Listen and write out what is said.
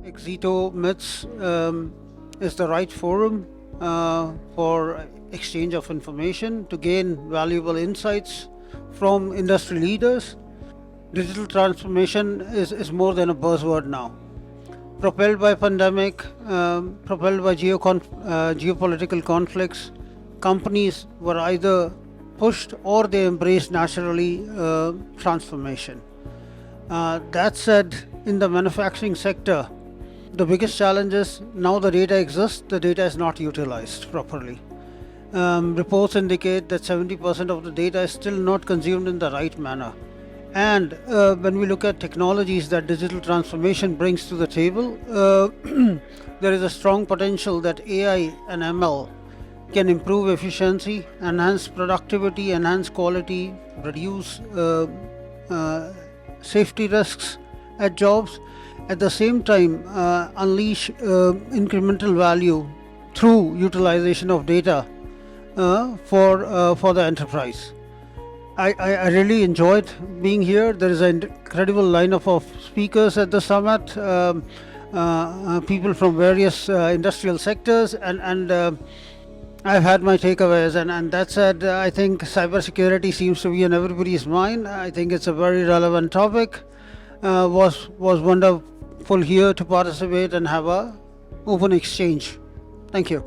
Exito MITS is the right forum for exchange of information to gain valuable insights from industry leaders. Digital transformation is more than a buzzword now. Propelled by pandemic, propelled by geopolitical conflicts, companies were either pushed or they embraced naturally transformation. That said, in the manufacturing sector, the biggest challenge is now the data exists, the data is not utilized properly. Reports indicate that 70% of the data is still not consumed in the right manner. And when we look at technologies that digital transformation brings to the table, there is a strong potential that AI and ML can improve efficiency, enhance productivity, enhance quality, reduce safety risks at jobs, at the same time unleash incremental value through utilization of data for the enterprise. I really enjoyed being here. There is an incredible lineup of speakers at the summit, people from various industrial sectors, and I've had my takeaways. And that said, I think cybersecurity seems to be on everybody's mind. I think it's a very relevant topic. Was wonderful here to participate and have a open exchange. Thank you.